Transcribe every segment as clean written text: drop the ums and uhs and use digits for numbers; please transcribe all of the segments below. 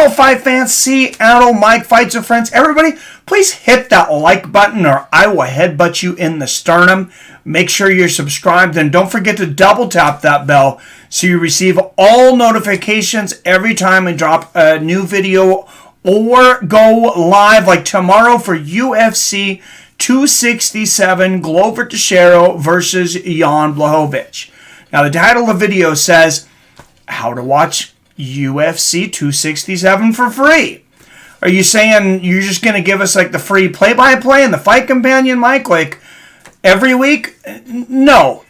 Anadol Fight fans, see Anadol Mike Fights with Friends. Everybody, please hit that like button or I will headbutt you in the sternum. Make sure you're subscribed and don't forget to double tap that bell so you receive all notifications every time we drop a new video or go live like tomorrow for UFC 267 Glover Teixeira versus Jan Blachowicz. Now the title of the video says how to watch UFC 267 for free. Are you saying you're just going to give us like the free play-by-play and the fight companion, Mike, like every week? No.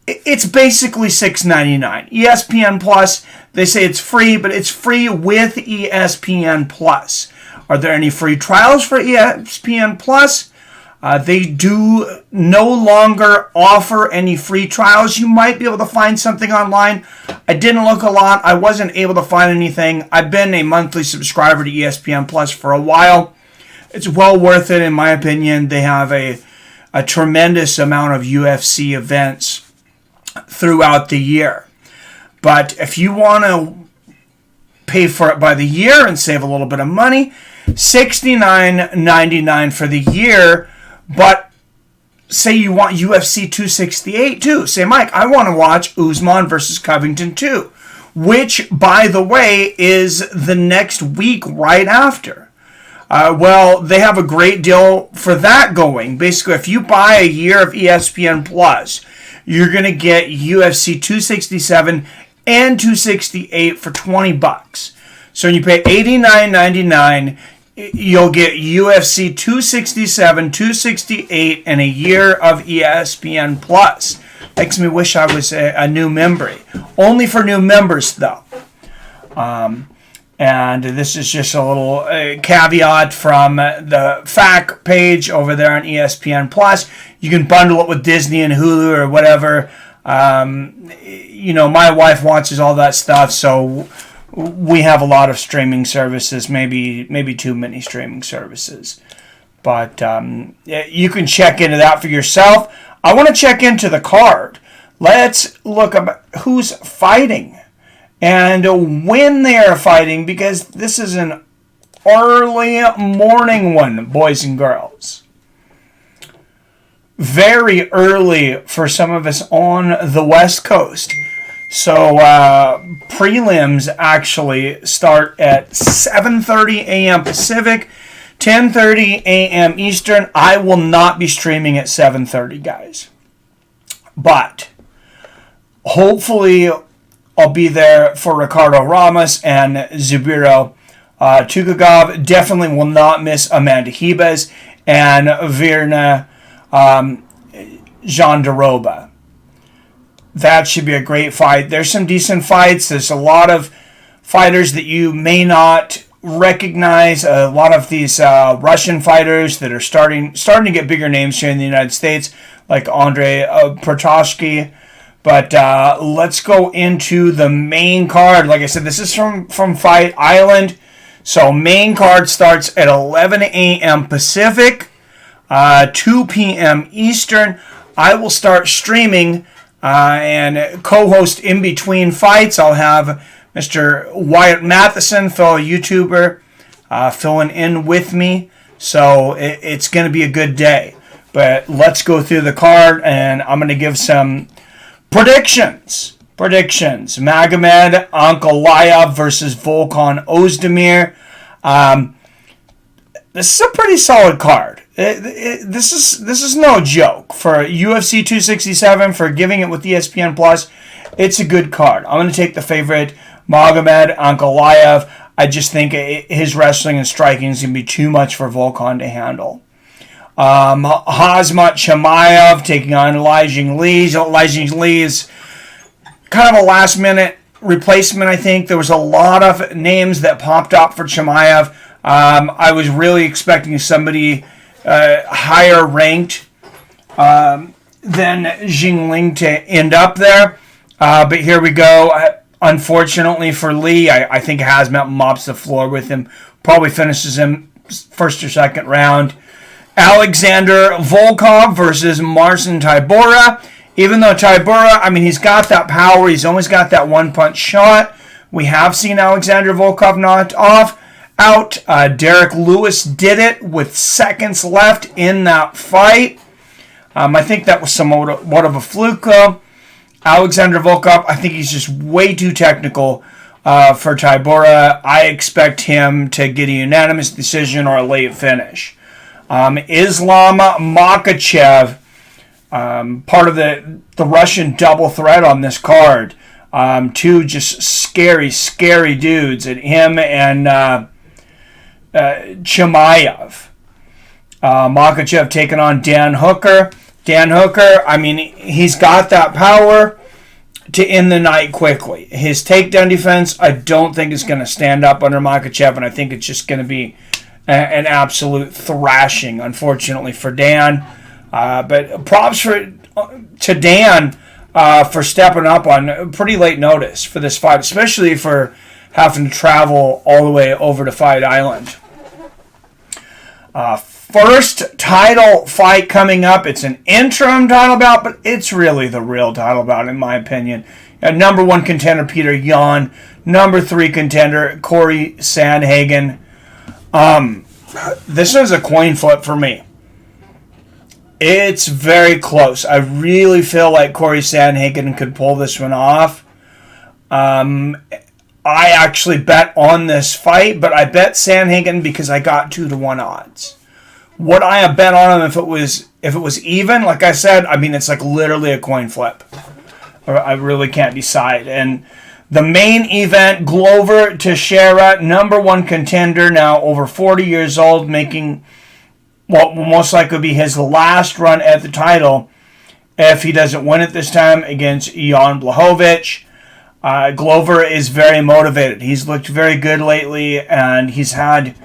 It's basically $6.99. ESPN Plus, they say it's free, but it's free with ESPN Plus. Are there any free trials for ESPN Plus? They do no longer offer any free trials. You might be able to find something online. I didn't look a lot. I wasn't able to find anything. I've been a monthly subscriber to ESPN Plus for a while. It's well worth it, in my opinion. They have a tremendous amount of UFC events throughout the year. But if you want to pay for it by the year and save a little bit of money, $69.99 for the year. But say you want UFC 268 too. Say, Mike, I want to watch Usman versus Covington 2, which, by the way, is the next week right after. Well, they have a great deal for that going. Basically, if you buy a year of ESPN Plus, you're going to get UFC 267 and 268 for $20. So when you pay $89.99, you'll get UFC 267, 268, and a year of ESPN Plus. Makes me wish I was a new member. Only for new members, though. And this is just a little caveat from the FAQ page over there on ESPN Plus. You can bundle it with Disney and Hulu or whatever. My wife watches all that stuff, so we have a lot of streaming services, maybe too many streaming services. But you can check into that for yourself. I want to check into the card. Let's look up who's fighting and when they are fighting, because this is an early morning one, boys and girls. Very early for some of us on the West Coast. So prelims actually start at 7:30 a.m. Pacific, 10:30 a.m. Eastern. I will not be streaming at 7:30, guys. But hopefully I'll be there for Ricardo Ramos and Zubiro Tukagov. Definitely will not miss Amanda Ribas and Virna Jandiroba. That should be a great fight. There's some decent fights. There's a lot of fighters that you may not recognize. A lot of these Russian fighters that are starting to get bigger names here in the United States, like Andrei Protoshki. But let's go into the main card. Like I said, this is from Fight Island. So main card starts at 11 a.m. Pacific, 2 p.m. Eastern. I will start streaming and co-host in between fights. I'll have Mr. Wyatt Matheson, fellow YouTuber, filling in with me. So it's going to be a good day. But let's go through the card, and I'm going to give some predictions. Magomed Ankalaev versus Volkan Ozdemir. This is a pretty solid card. This is no joke for UFC 267, for giving it with ESPN Plus. It's a good card. I'm going to take the favorite, Magomed Ankalaev. I just think his wrestling and striking is going to be too much for Volkan to handle. Khamzat Chimaev taking on Li Jingliang. Li Jingliang is kind of a last-minute replacement, I think. There was a lot of names that popped up for Chimaev. I was really expecting somebody higher ranked than Jingliang to end up there. But here we go. Unfortunately for Lee, I think Hazmat mops the floor with him. Probably finishes him first or second round. Alexander Volkov versus Marcin Tybura. Even though Tybura, he's got that power. He's always got that one-punch shot. We have seen Alexander Volkov knocked out. Derek Lewis did it with seconds left in that fight. I think that was somewhat of a fluke, though. Alexander Volkov, I think he's just way too technical for Tybura. I expect him to get a unanimous decision or a late finish. Islam Makhachev, part of the Russian double threat on this card. Two just scary dudes, and him and Chimaev. Makhachev taking on Dan Hooker. Dan Hooker, I mean, he's got that power to end the night quickly. His takedown defense, I don't think is going to stand up under Makhachev, and I think it's just going to be an absolute thrashing, unfortunately, for Dan. But props to Dan for stepping up on pretty late notice for this fight, especially for having to travel all the way over to Fight Island. First title fight coming up. It's an interim title bout, but it's really the real title bout, in my opinion. Number 1 contender, Petr Yan. Number 3 contender, Cory Sandhagen. This is a coin flip for me. It's very close. I really feel like Cory Sandhagen could pull this one off. I actually bet on this fight, but I bet Sandhagen because I got 2-1 odds. Would I have bet on him if it was even? Like I said, I mean, it's like literally a coin flip. I really can't decide. And the main event, Glover Texeira, number 1 contender, now over 40 years old, making what will most likely be his last run at the title if he doesn't win it this time against Jan Blachowicz. Glover is very motivated. He's looked very good lately, and he's had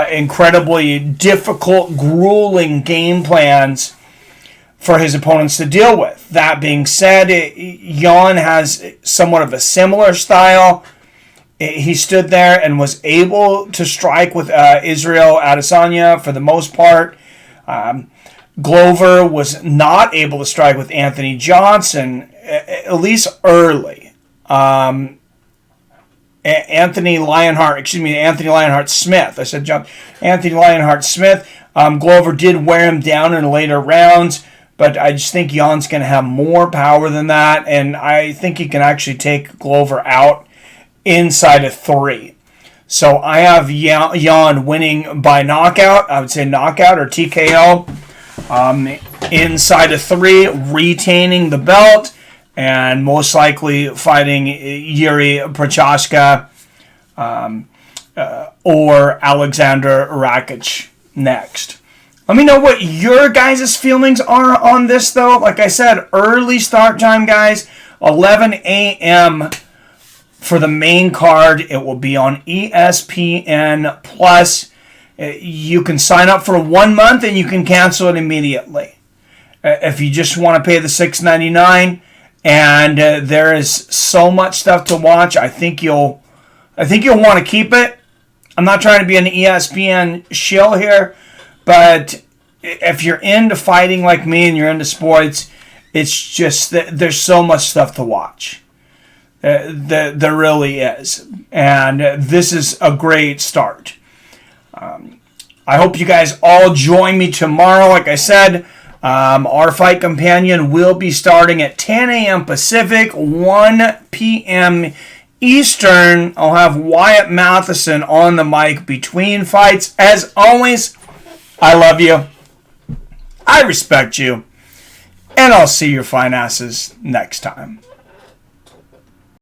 incredibly difficult, grueling game plans for his opponents to deal with. That being said, Jan has somewhat of a similar style. He stood there and was able to strike with Israel Adesanya for the most part. Glover was not able to strike with Anthony Johnson, at least early. Anthony Lionheart Smith. I said John. Anthony Lionheart Smith. Glover did wear him down in later rounds, but I just think Jan's going to have more power than that, and I think he can actually take Glover out inside of 3. So I have Jan winning by knockout. I would say knockout or TKO. Inside of 3, retaining the belt, and most likely fighting Yuri Prochazka or Alexander Rakic next. Let me know what your guys' feelings are on this, though. Like I said, early start time, guys. 11 a.m. for the main card. It will be on ESPN Plus. You can sign up for 1 month and you can cancel it immediately. If you just want to pay the $6.99, and there is so much stuff to watch, I think you'll want to keep it. I'm not trying to be an ESPN shill here, but if you're into fighting like me and you're into sports, it's just that there's so much stuff to watch. There really is, and this is a great start. I hope you guys all join me tomorrow. Like I said, our Fight Companion will be starting at 10 a.m. Pacific, 1 p.m. Eastern. I'll have Wyatt Matheson on the mic between fights. As always, I love you. I respect you. And I'll see your fine asses next time.